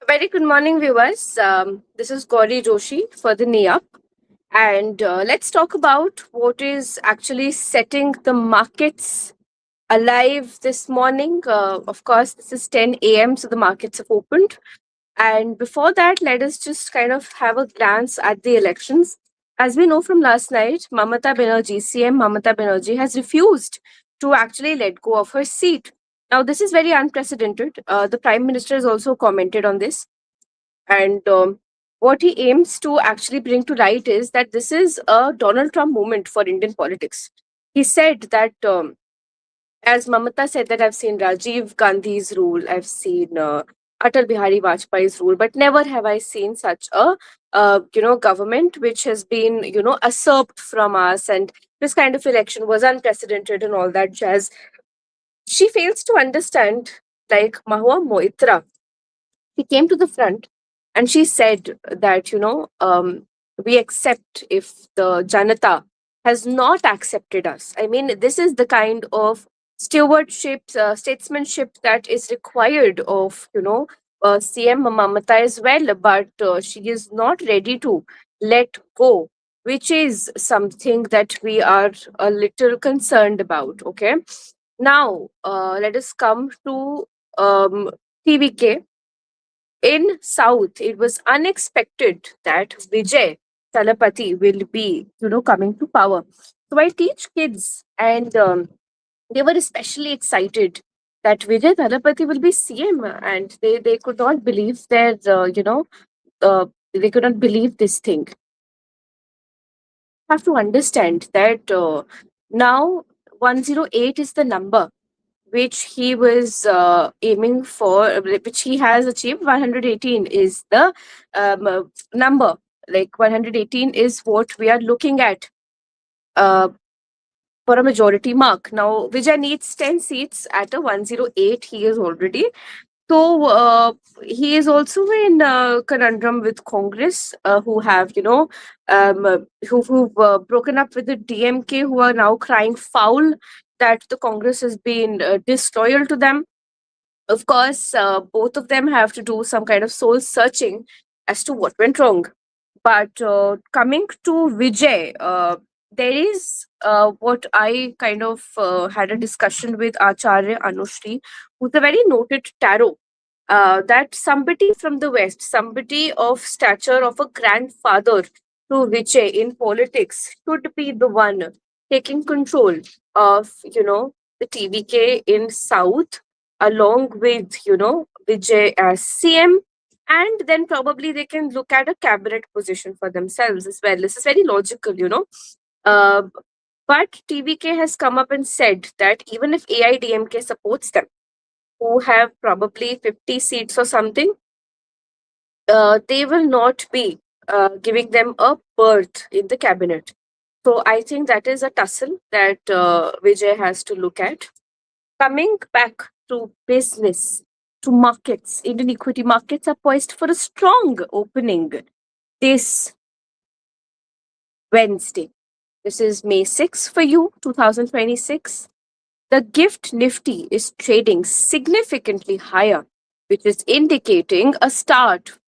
Very good morning, viewers. This is Gauri Joshi for the NeUp. And let's talk about what is actually setting the markets alive this morning. Of course, this is 10 a.m., so the markets have opened. And before that, let us just kind of have a glance at the elections. As we know from last night, Mamata Banerjee, CM Mamata Banerjee, has refused to actually let go of her seat. Now, this is very unprecedented. The Prime Minister has also commented on this. And what he aims to actually bring to light is that this is a Donald Trump moment for Indian politics. He said that, as Mamata said, that I've seen Rajiv Gandhi's rule, I've seen Atal Bihari Vajpayee's rule, but never have I seen such a government which has been usurped from us, and this kind of election was unprecedented and all that jazz. She fails to understand, like Mahua Moitra. She came to the front and she said that, we accept if the Janata has not accepted us. I mean, this is the kind of stewardship, statesmanship that is required of, CM Mamata as well, but she is not ready to let go, which is something that we are a little concerned about. Okay. Now, let us come to TVK. In South, it was unexpected that Vijay Talapati will be, coming to power. So I teach kids, and they were especially excited that Vijay Talapati will be CM, and they could not believe their, they could not believe this thing. Have to understand that now 108 is the number which he was aiming for, which he has achieved. 118 is the number. Like 118 is what we are looking at uh, for a majority mark. Now, Vijay needs 10 seats at a 108. He is already. So he is also in conundrum with Congress, who have, who've broken up with the DMK, who are now crying foul that the Congress has been disloyal to them. Of course, both of them have to do some kind of soul searching as to what went wrong. But coming to Vijay, there is what I kind of had a discussion with Acharya Anushri, who's a very noted tarot. That somebody from the West, somebody of stature of a grandfather to Vijay in politics, should be the one taking control of, the TVK in South, along with, Vijay as CM, and then probably they can look at a cabinet position for themselves as well. This is very logical. Uh, but TVK has come up and said that even if AIDMK supports them, who have probably 50 seats or something, they will not be giving them a berth in the cabinet. So I think that is a tussle that Vijay has to look at. Coming back to business, to markets, Indian equity markets are poised for a strong opening this Wednesday. This is May 6th for you, 2026. The gift Nifty is trading significantly higher, which is indicating a start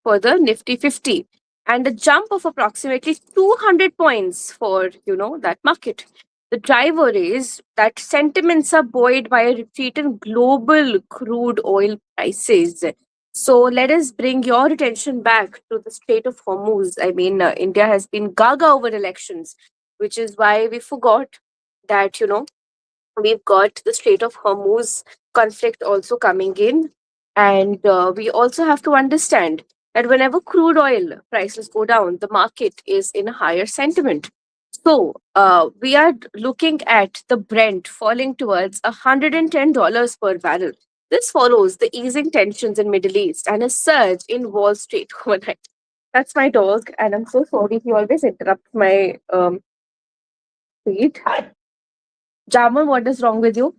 for the Nifty 50 and a jump of approximately 200 points for, that market. The driver is that sentiments are buoyed by a retreat in global crude oil prices. So let us bring your attention back to the Strait of Hormuz. I mean, India has been gaga over elections, which is why we forgot that, we've got the Strait of Hormuz conflict also coming in. And we also have to understand that whenever crude oil prices go down, the market is in a higher sentiment. So we are looking at the Brent falling towards $110 per barrel. This follows the easing tensions in Middle East and a surge in Wall Street overnight. That's my dog, and I'm so sorry he always interrupts my feed. Jamal, what is wrong with you?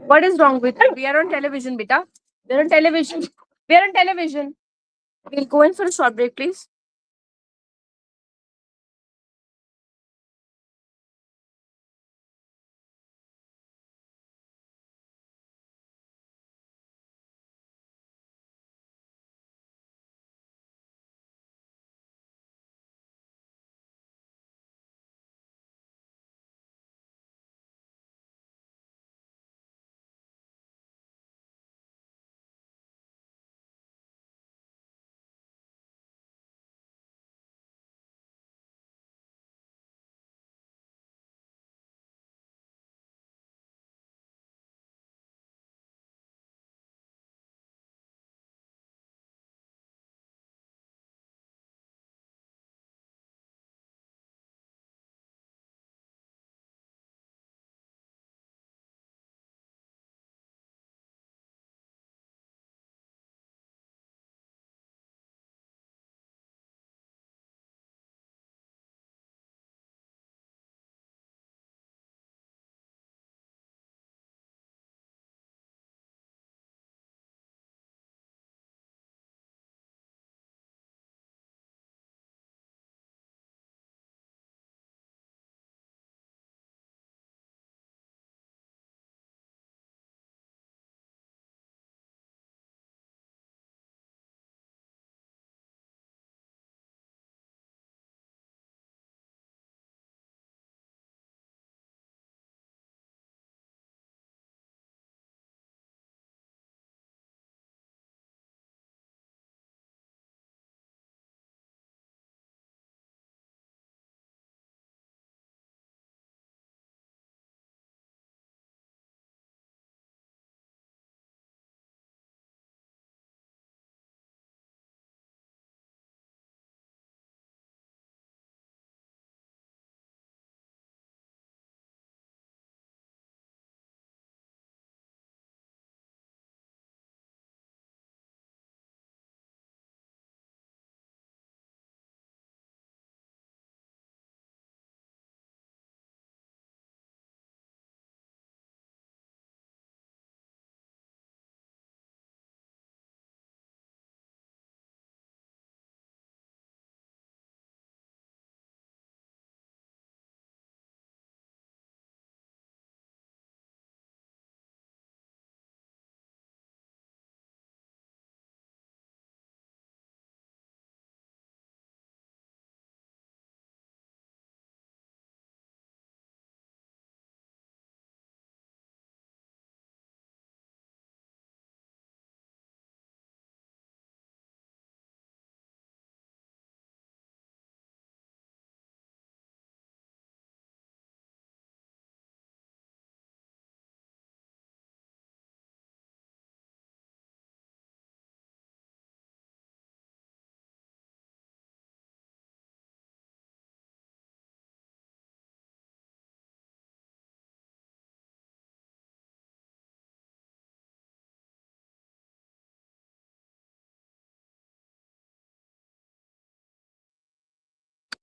What is wrong with you? We are on television, beta. We're on television. We're on television. We'll go in for a short break, please.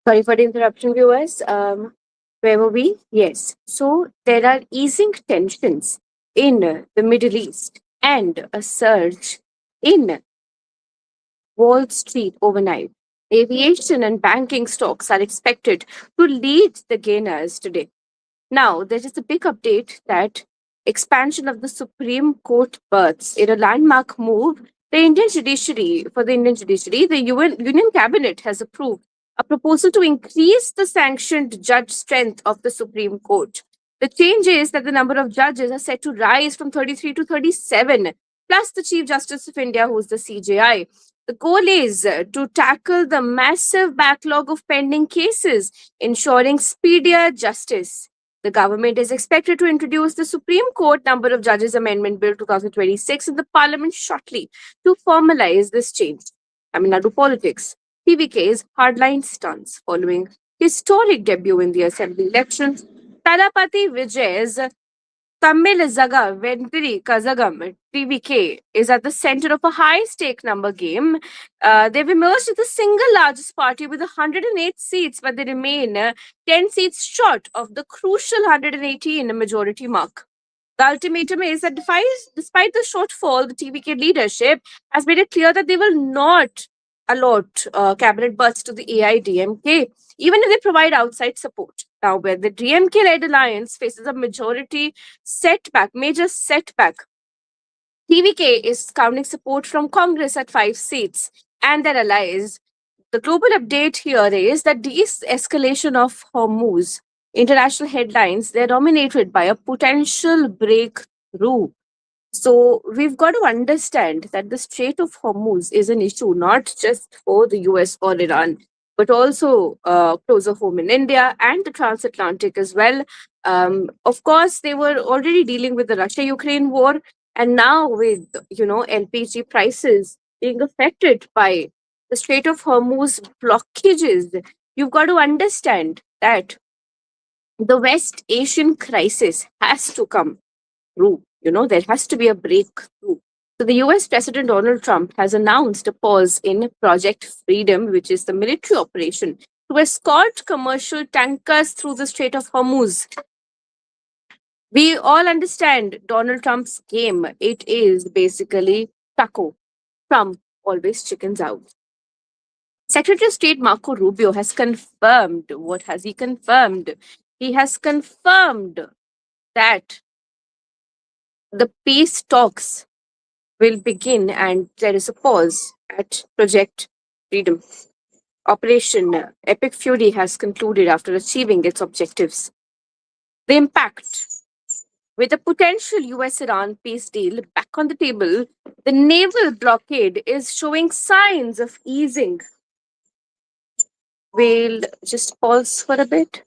Sorry for the interruption, viewers. Where were we? Yes. So there are easing tensions in the Middle East and a surge in Wall Street overnight. Aviation and banking stocks are expected to lead the gainers today. Now, there is a big update that expansion of the Supreme Court berths in a landmark move. The Union Cabinet has approved a proposal to increase the sanctioned judge strength of the Supreme Court. The change is that the number of judges are set to rise from 33 to 37, plus the Chief Justice of India, who is the CJI. The goal is to tackle the massive backlog of pending cases, ensuring speedier justice. The government is expected to introduce the Supreme Court Number of Judges Amendment Bill 2026 in the Parliament shortly to formalize this change. Tamil Nadu politics. TVK's hardline stance following historic debut in the assembly elections. Talapati Vijay's Tamil Zaga Ventri Kazagam TVK is at the center of a high stake number game. They've emerged as the single largest party with 108 seats, but they remain 10 seats short of the crucial 118 majority mark. The ultimatum is that despite the shortfall, the TVK leadership has made it clear that they will not allot cabinet berths to the AIDMK, even if they provide outside support. Now, where the DMK-led alliance faces a major setback, TVK is counting support from Congress at 5 seats and their allies. The global update here is that this escalation of Hormuz international headlines, they're dominated by a potential breakthrough. So we've got to understand that the Strait of Hormuz is an issue not just for the US or Iran, but also closer home in India and the transatlantic as well. Of course, they were already dealing with the Russia-Ukraine war, and now with LPG prices being affected by the Strait of Hormuz blockages, you've got to understand that the West Asian crisis has to come through. There has to be a breakthrough. So the US President Donald Trump has announced a pause in Project Freedom, which is the military operation to escort commercial tankers through the Strait of Hormuz. We all understand Donald Trump's game. It is basically taco. Trump always chickens out. Secretary of State Marco Rubio has confirmed. What has he confirmed? He has confirmed that the peace talks will begin and there is a pause at Project Freedom. Operation Epic Fury has concluded after achieving its objectives. The impact. With a potential US-Iran peace deal back on the table, the naval blockade is showing signs of easing. We'll just pause for a bit.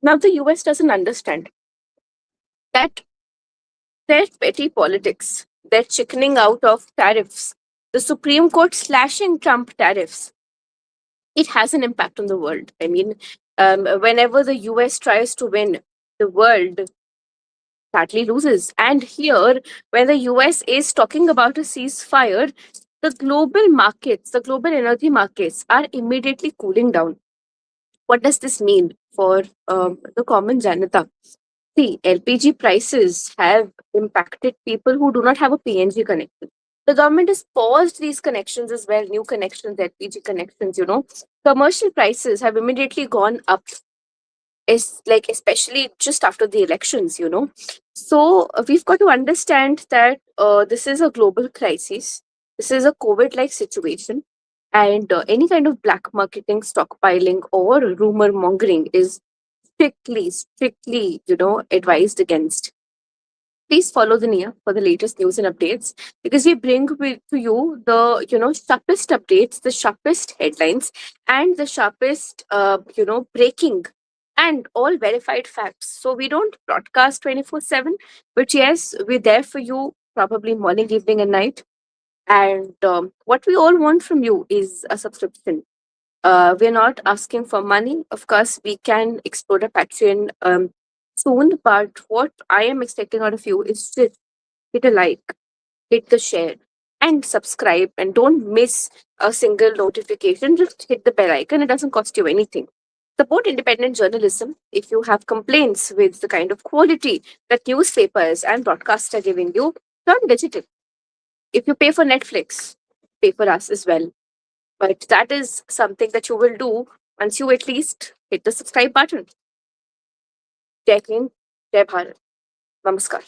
Now, the US doesn't understand that their petty politics, their chickening out of tariffs, the Supreme Court slashing Trump tariffs, it has an impact on the world. I mean, whenever the US tries to win, the world sadly loses. And here, when the US is talking about a ceasefire, the global markets, the global energy markets are immediately cooling down. What does this mean for the common janata? See, LPG prices have impacted people who do not have a PNG connection. The government has paused these connections as well, new connections, LPG connections, Commercial prices have immediately gone up, especially just after the elections, So we've got to understand that this is a global crisis. This is a COVID-like situation. And any kind of black marketing, stockpiling, or rumor mongering is strictly, advised against. Please follow the NeUp for the latest news and updates because we bring to you the, sharpest updates, the sharpest headlines, and the sharpest, breaking and all verified facts. So we don't broadcast 24/7, but yes, we're there for you, probably morning, evening, and night. And what we all want from you is a subscription. We're not asking for money. Of course, we can explore a Patreon soon, but what I am expecting out of you is just hit a like, hit the share, and subscribe, and don't miss a single notification. Just hit the bell icon. It doesn't cost you anything. Support independent journalism. If you have complaints with the kind of quality that newspapers and broadcasts are giving you, turn digital. If you pay for Netflix, pay for us as well. But that is something that you will do once you at least hit the subscribe button. Jai Hind, Jai Bharat. Namaskar.